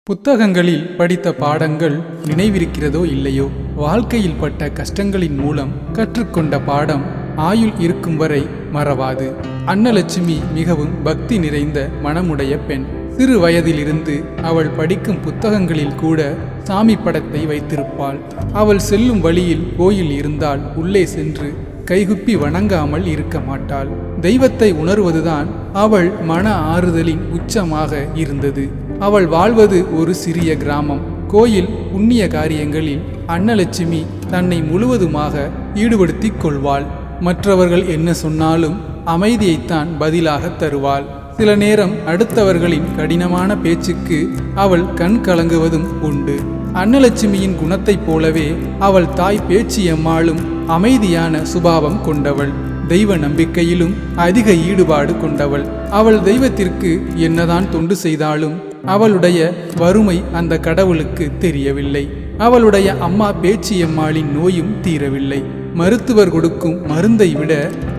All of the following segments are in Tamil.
புத்தகங்களில் படித்த பாடங்கள் நினைவிருக்கிறதோ இல்லையோ, வாழ்க்கையில் பட்ட கஷ்டங்களின் மூலம் கற்றுக்கொண்ட பாடம் ஆயுள் இருக்கும் வரை மறவாது. அன்னலட்சுமி மிகவும் பக்தி நிறைந்த மனமுடைய பெண். சிறு வயதிலிருந்து அவள் படிக்கும் புத்தகங்களில் கூட சாமி படத்தை வைத்திருப்பாள். அவள் செல்லும் வழியில் கோயில் இருந்தால் உள்ளே சென்று கைகுப்பி வணங்காமல் இருக்க மாட்டாள். தெய்வத்தை உணர்வதுதான் அவள் மன ஆறுதலின் உச்சமாக இருந்தது. அவள் வாழ்வது ஒரு சிறிய கிராமம். கோயில் புண்ணிய காரியங்களில் அன்னலட்சுமி தன்னை முழுவதுமாக ஈடுபடுத்திக் கொள்வாள். மற்றவர்கள் என்ன சொன்னாலும் அமைதியைத்தான் பதிலாக தருவாள். சில நேரம் அடுத்தவர்களின் கடினமான பேச்சுக்கு அவள் கண் கலங்குவதும் உண்டு. அன்னலட்சுமியின் குணத்தைப் போலவே அவள் தாய் பேச்சியம்மாளும் அமைதியான சுபாவம் கொண்டவள். தெய்வ நம்பிக்கையிலும் அதிக ஈடுபாடு கொண்டவள். அவள் தெய்வத்திற்கு என்னதான் தொண்டு செய்தாலும் அவளுடைய வறுமை அந்த கடவுளுக்கு தெரியவில்லை. அவளுடைய அம்மா பேச்சியம்மாளின் நோயும் தீரவில்லை. மருத்துவர் கொடுக்கும் மருந்தை விட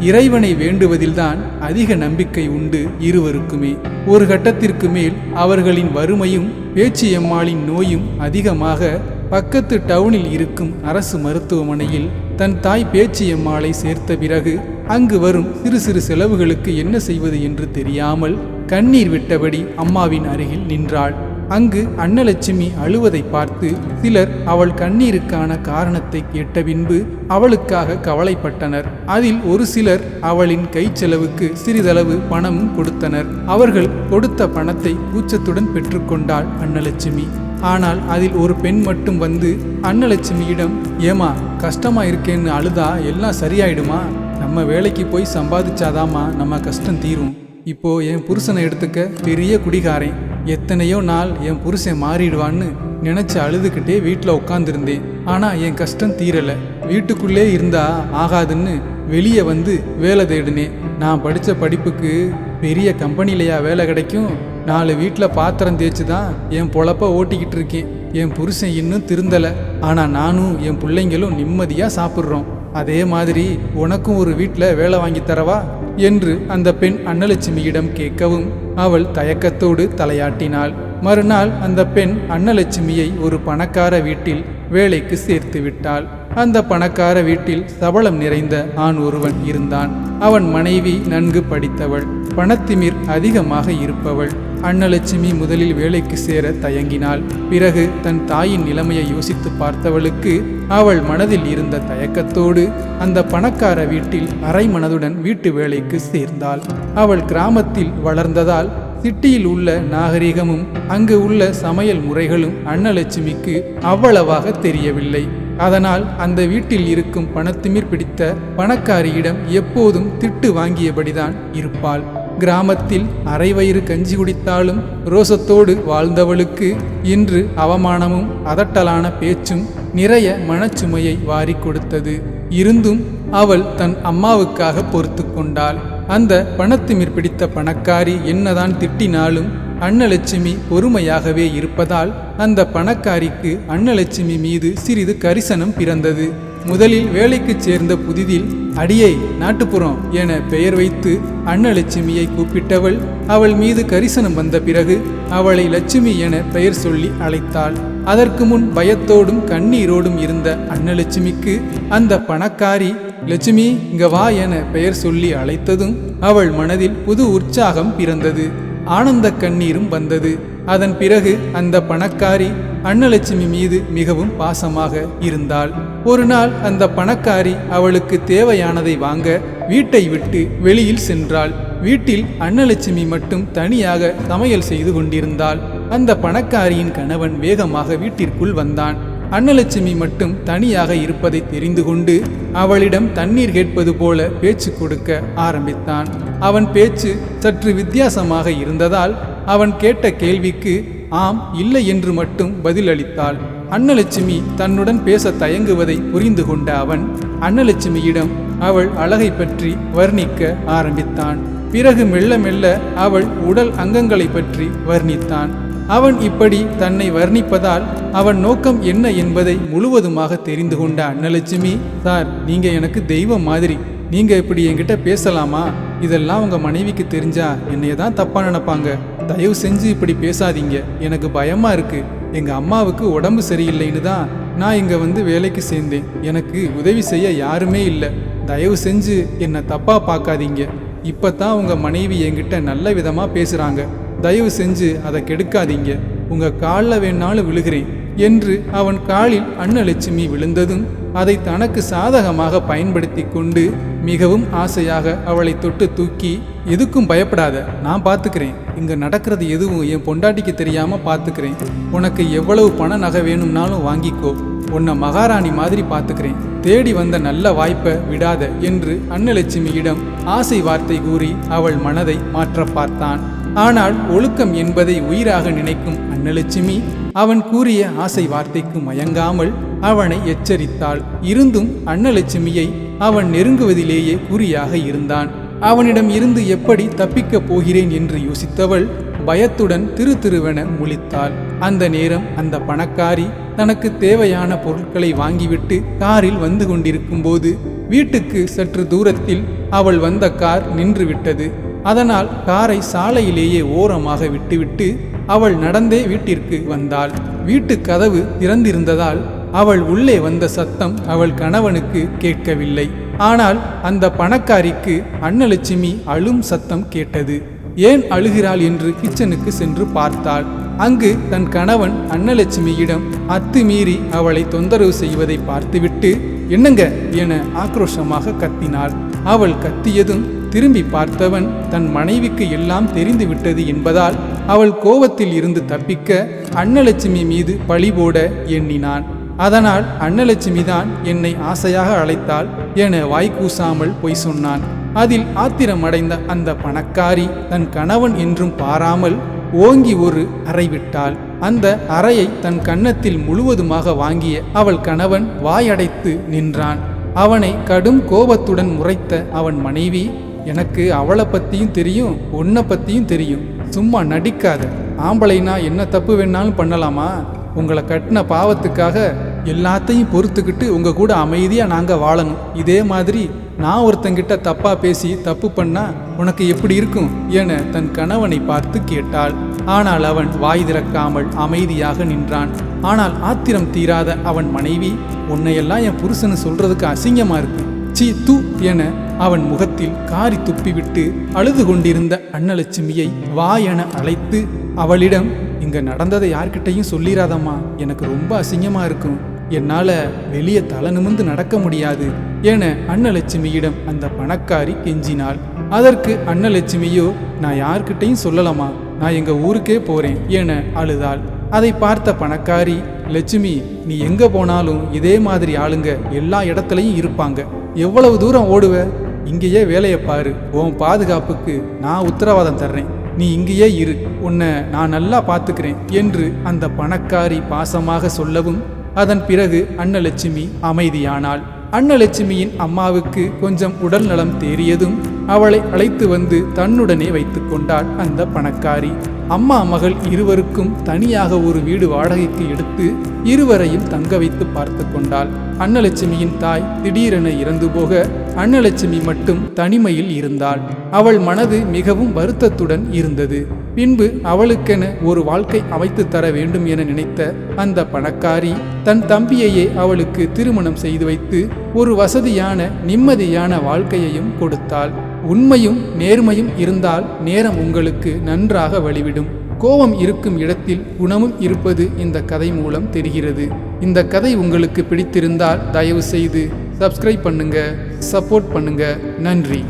இறைவனை வேண்டுவதில்தான் அதிக நம்பிக்கை உண்டு இருவருக்குமே. ஒரு கட்டத்திற்கு மேல் அவர்களின் வறுமையும் பேச்சியம்மாளின் நோயும் அதிகமாக பக்கத்து டவுனில் இருக்கும் அரசு மருத்துவமனையில் தன் தாய் பேச்சியம்மாளை சேர்த்த பிறகு அங்கு வரும் சிறு சிறு செலவுகளுக்கு என்ன செய்வது என்று தெரியாமல் கண்ணீர் விட்டபடி அம்மாவின் அருகில் நின்றாள். அங்கு அன்னலட்சுமி அழுவதை பார்த்து சிலர் அவள் கண்ணீருக்கான காரணத்தை கேட்ட பின்பு அவளுக்காக கவலைப்பட்டனர். அதில் ஒரு சிலர் அவளின் கை செலவுக்கு சிறிதளவு பணமும் கொடுத்தனர். அவர்கள் கொடுத்த பணத்தை கூச்சத்துடன் பெற்றுக்கொண்டாள் அன்னலட்சுமி. ஆனால் அதில் ஒரு பெண் மட்டும் வந்து அன்னலட்சுமியிடம், ஏமா கஷ்டமா இருக்கேன்னு அழுதா எல்லாம் சரியாயிடுமா? நம்ம வேலைக்கு போய் சம்பாதிச்சாதாமா நம்ம கஷ்டம் தீரும். இப்போ என் புருஷனை எடுத்துக்க, பெரிய குடிகாரன். எத்தனையோ நாள் என் புருஷன் மாறிடுவான்னு நினைச்சு அழுதுகிட்டே வீட்டில் உட்காந்துருந்தேன். ஆனா என் கஷ்டம் தீரலை. வீட்டுக்குள்ளே இருந்தா ஆகாதுன்னு வெளியே வந்து வேலை தேடினேன். நான் படித்த படிப்புக்கு பெரிய கம்பெனிலையா வேலை கிடைக்கும்? 4 வீட்டில் பாத்திரம் தேய்ச்சி தான் என் பொழப்ப ஓட்டிக்கிட்டு இருக்கேன். என் புருஷன் இன்னும் திருந்தலை. ஆனால் நானும் என் பிள்ளைங்களும் நிம்மதியாக சாப்பிட்றோம். அதே மாதிரி உனக்கும் ஒரு வீட்டில் வேலை வாங்கி தரவா என்று அந்த பெண் அன்னலட்சுமியிடம் கேட்கவும் அவள் தயக்கத்தோடு தலையாட்டினாள். மறுநாள் அந்த பெண் அன்னலட்சுமியை ஒரு பணக்கார வீட்டில் வேலைக்கு சேர்த்து விட்டாள். அந்த பணக்கார வீட்டில் சபலம் நிறைந்த ஆண் ஒருவன் இருந்தான். அவன் மனைவி நன்கு படித்தவள், பணத்திமிர் அதிகமாக இருப்பவள். அன்னலட்சுமி முதலில் வேலைக்கு சேர தயங்கினாள். பிறகு தன் தாயின் நிலைமையை யோசித்து பார்த்தவளுக்கு அவள் மனதில் இருந்த தயக்கத்தோடு அந்த பணக்கார வீட்டில் அரை மனதுடன் வீட்டு வேலைக்கு சேர்ந்தாள். அவள் கிராமத்தில் வளர்ந்ததால் சிட்டியில் உள்ள நாகரிகமும் அங்கு உள்ள சமையல் முறைகளும் அன்னலட்சுமிக்கு அவ்வளவாக தெரியவில்லை. அதனால் அந்த வீட்டில் இருக்கும் பணத்திமிர் பிடித்த பணக்காரியிடம் எப்போதும் திட்டு வாங்கியபடிதான் இருப்பாள். கிராமத்தில் அரை வயிறு கஞ்சி குடித்தாலும் ரோசத்தோடு வாழ்ந்தவளுக்கு இன்று அவமானமும் அதட்டலான பேச்சும் நிறைய மனச்சுமையை வாரி கொடுத்தது. இருந்தும் அவள் தன் அம்மாவுக்காக பொறுத்து கொண்டாள். அந்த பணத்திமிர் பிடித்த பணக்காரி என்னதான் திட்டினாலும் அன்னலட்சுமி பொறுமையாகவே இருப்பதால் அந்த பணக்காரிக்கு அன்னலட்சுமி மீது சிறிது கரிசனம் பிறந்தது. முதலில் வேலைக்கு சேர்ந்த புதிதில் அடியை நாட்டுப்புறம் என பெயர் வைத்து அன்னலட்சுமியை கூப்பிட்டவள் அவள் மீது கரிசனம் வந்த பிறகு அவளை லட்சுமி என பெயர் சொல்லி அழைத்தாள். அதற்கு முன் பயத்தோடும் கண்ணீரோடும் இருந்த அன்னலட்சுமிக்கு அந்த பணக்காரி லட்சுமி இங்க வா என பெயர் சொல்லி அழைத்ததும் அவள் மனதில் புது உற்சாகம் பிறந்தது. ஆனந்த கண்ணீரும் வந்தது. அதன் பிறகு அந்த பணக்காரி அன்னலட்சுமி மீது மிகவும் பாசமாக இருந்தாள். ஒரு நாள் அந்த பணக்காரி அவளுக்கு தேவையானதை வாங்க வீட்டை விட்டு வெளியில் சென்றாள். வீட்டில் அன்னலட்சுமி மட்டும் தனியாக சமையல் செய்து கொண்டிருந்தாள். அந்த பணக்காரியின் கணவன் வேகமாக வீட்டிற்குள் வந்தான். அன்னலட்சுமி மட்டும் தனியாக இருப்பதை தெரிந்து கொண்டு அவளிடம் தண்ணீர் கேட்பது போல பேச்சு கொடுக்க ஆரம்பித்தான். அவன் பேச்சு சற்று வித்தியாசமாக இருந்ததால் அவன் கேட்ட கேள்விக்கு ஆம் இல்லை என்று மட்டும் பதிலளித்தாள். அன்னலட்சுமி தன்னுடன் பேச தயங்குவதை புரிந்து கொண்ட அவன் அன்னலட்சுமியிடம் அவள் அழகை பற்றி வர்ணிக்க ஆரம்பித்தான். பிறகு மெல்ல மெல்ல அவள் உடல் அங்கங்களை பற்றி வர்ணித்தான். அவன் இப்படி தன்னை வர்ணிப்பதால் அவன் நோக்கம் என்ன என்பதை முழுவதுமாக தெரிந்து கொண்ட அன்னலட்சுமி, சார், நீங்க எனக்கு தெய்வம் மாதிரி. நீங்க இப்படி என்கிட்ட பேசலாமா? இதெல்லாம் உங்க மனைவிக்கு தெரிஞ்சா என்னைய தான் தப்பா நினைப்பாங்க. தயவு செஞ்சு இப்படி பேசாதீங்க, எனக்கு பயமா இருக்கு. எங்க அம்மாவுக்கு உடம்பு சரியில்லைன்னு தான் நான் இங்க வந்து வேலைக்கு சேர்ந்தேன். எனக்கு உதவி செய்ய யாருமே இல்லை. தயவு செஞ்சு என்னை தப்பா பார்க்காதீங்க. இப்பதான் உங்க மனைவி என்கிட்ட நல்ல விதமா பேசுறாங்க. தயவு செஞ்சு அதை கெடுக்காதீங்க. உங்க காலில் வேணாலும் விழுகிறேன் என்று அவன் காலில் அன்னலட்சுமி விழுந்ததும் அதை தனக்கு சாதகமாக பயன்படுத்தி கொண்டு மிகவும் ஆசையாக அவளை தொட்டு தூக்கி, எதுக்கும் பயப்படாத, நான் பார்த்துக்கிறேன். இங்க நடக்கிறது எதுவும் என் பொண்டாட்டிக்கு தெரியாம பார்த்துக்கிறேன். உனக்கு எவ்வளவு பண நகை வேணும்னாலும் வாங்கிக்கோ. உன்னை மகாராணி மாதிரி பார்த்துக்கிறேன். தேடி வந்த நல்ல வாய்ப்பை விடாத என்று அன்னலட்சுமியிடம் ஆசை வார்த்தை கூறி அவள் மனதை மாற்ற பார்த்தான். ஆனால் ஒழுக்கம் என்பதை உயிராக நினைக்கும் அன்னலட்சுமி அவன் கூறிய ஆசை வார்த்தைக்கு மயங்காமல் அவனை எச்சரித்தாள். இருந்தும் அன்னலட்சுமியை அவன் நெருங்குவதிலேயே குறியாக இருந்தான். அவனிடம் இருந்து எப்படி தப்பிக்கப் போகிறேன் என்று யோசித்தவள் பயத்துடன் திருவென முழித்தாள். அந்த நேரம் அந்த பணக்காரி தனக்கு தேவையான பொருட்களை வாங்கிவிட்டு காரில் வந்து கொண்டிருக்கும் போது வீட்டுக்கு சற்று தூரத்தில் அவள் வந்த கார் நின்றுவிட்டது. அதனால் காரை சாலையிலேயே ஓரமாக விட்டுவிட்டு அவள் நடந்தே வீட்டிற்கு வந்தாள். வீட்டு கதவு திறந்திருந்ததால் அவள் உள்ளே வந்த சத்தம் அவள் கணவனுக்கு கேட்கவில்லை. ஆனால் அந்த பணக்காரிக்கு அன்னலட்சுமி அழும் சத்தம் கேட்டது. ஏன் அழுகிறாள் என்று கிச்சனுக்கு சென்று பார்த்தாள். அங்கு தன் கணவன் அன்னலட்சுமியிடம் அத்துமீறி அவளை தொந்தரவு செய்வதை பார்த்துவிட்டு என்னங்க என ஆக்ரோஷமாக கத்தினாள். அவள் கத்தியதும் திரும்பி பார்த்தவன் தன் மனைவிக்கு எல்லாம் தெரிந்து விட்டது என்பதால் அவள் கோபத்தில் இருந்து தப்பிக்க அன்னலட்சுமி மீது பழி போட எண்ணினான். அதனால் அன்னலட்சுமி தான் என்னை ஆசையாக அழைத்தாள் என வாய்க்கூசாமல் பொய் சொன்னான். அதில் ஆத்திரமடைந்த அந்த பணக்காரி தன் கணவன் என்றும் பாராமல் ஓங்கி ஒரு அறை விட்டாள். அந்த அறையை தன் கன்னத்தில் முழுவதுமாக வாங்கிய அவள் கணவன் வாயடைத்து நின்றான். அவனை கடும் கோபத்துடன் முறைத்த அவன் மனைவி, எனக்கு அவளை பத்தியும் தெரியும், உன்னை பத்தியும் தெரியும், சும்மா நடிக்காத. ஆம்பளைனா என்ன தப்பு வேணாலும் பண்ணலாமா? உங்களை கட்டின பாவத்துக்காக எல்லாத்தையும் பொறுத்துக்கிட்டு உங்க கூட அமைதியா நாங்க வாழணும். இதே மாதிரி நான் ஒருத்தங்கிட்ட தப்பா பேசி தப்பு பண்ணா உனக்கு எப்படி இருக்கும் என தன் கணவனை பார்த்து கேட்டாள். ஆனால் அவன் வாய் திறக்காமல் அமைதியாக நின்றான். ஆனால் ஆத்திரம் தீராத அவன் மனைவி, உன்னையெல்லாம் என் புருஷன்னு சொல்றதுக்கு அசிங்கமா இருக்கு, சீ தூ என அவன் முகத்தில் காரி துப்பிவிட்டு அழுது கொண்டிருந்த அன்னலட்சுமியை வா என அழைத்து அவளிடம், இங்க நடந்ததை யார்கிட்டையும் சொல்லிராதம்மா, எனக்கு ரொம்ப அசிங்கமா இருக்கும், என்னால வெளியே தலை நிமிர்ந்து நடக்க முடியாது என அன்னலட்சுமியிடம் அந்த பணக்காரி கெஞ்சினாள். அதற்கு அன்னலட்சுமியோ, நான் யார்கிட்டையும் சொல்லலாமா, நான் எங்க ஊருக்கே போறேன் என அழுதாள். அதை பார்த்த பணக்காரி, லட்சுமி நீ எங்க போனாலும் இதே மாதிரி ஆளுங்க எல்லா இடத்துலையும் இருப்பாங்க, எவ்வளவு தூரம் ஓடுவ, இங்கேயே வேலையை பாரு, உன் பாதுகாப்புக்கு நான் உத்தரவாதம் தர்றேன், நீ இங்கேயே இரு, உன்னை நான் நல்லா பார்த்துக்கிறேன் என்று அந்த பணக்காரி பாசமாக சொல்லவும் அதன் பிறகு அன்னலட்சுமி அமைதியானாள். அன்னலட்சுமியின் அம்மாவுக்கு கொஞ்சம் உடல் நலம் தேறியதும் அவளை அழைத்து வந்து தன்னுடனே வைத்து கொண்டாள் அந்த பணக்காரி. அம்மா மகள் இருவருக்கும் தனியாக ஒரு வீடு வாடகைக்கு எடுத்து இருவரையும் தங்க வைத்து பார்த்து கொண்டாள். அன்னலட்சுமியின் தாய் திடீரென இறந்து போக அன்னலட்சுமி மட்டும் தனிமையில் இருந்தாள். அவள் மனது மிகவும் வருத்தத்துடன் இருந்தது. பின்பு அவளுக்கென ஒரு வாழ்க்கை அமைத்து தர வேண்டும் என நினைத்த அந்த பணக்காரி தன் தம்பியையே அவளுக்கு திருமணம் செய்து வைத்து ஒரு வசதியான நிம்மதியான வாழ்க்கையையும் கொடுத்தாள். உண்மையும் நேர்மையும் இருந்தால் நேரம் உங்களுக்கு நன்றாக வழிவிடும். கோபம் இருக்கும் இடத்தில் குணமும் இருப்பது இந்த கதை மூலம் தெரிகிறது. இந்த கதை உங்களுக்கு பிடித்திருந்தால் தயவு செய்து சப்ஸ்கிரைப் பண்ணுங்க, சப்போர்ட் பண்ணுங்க. நன்றி.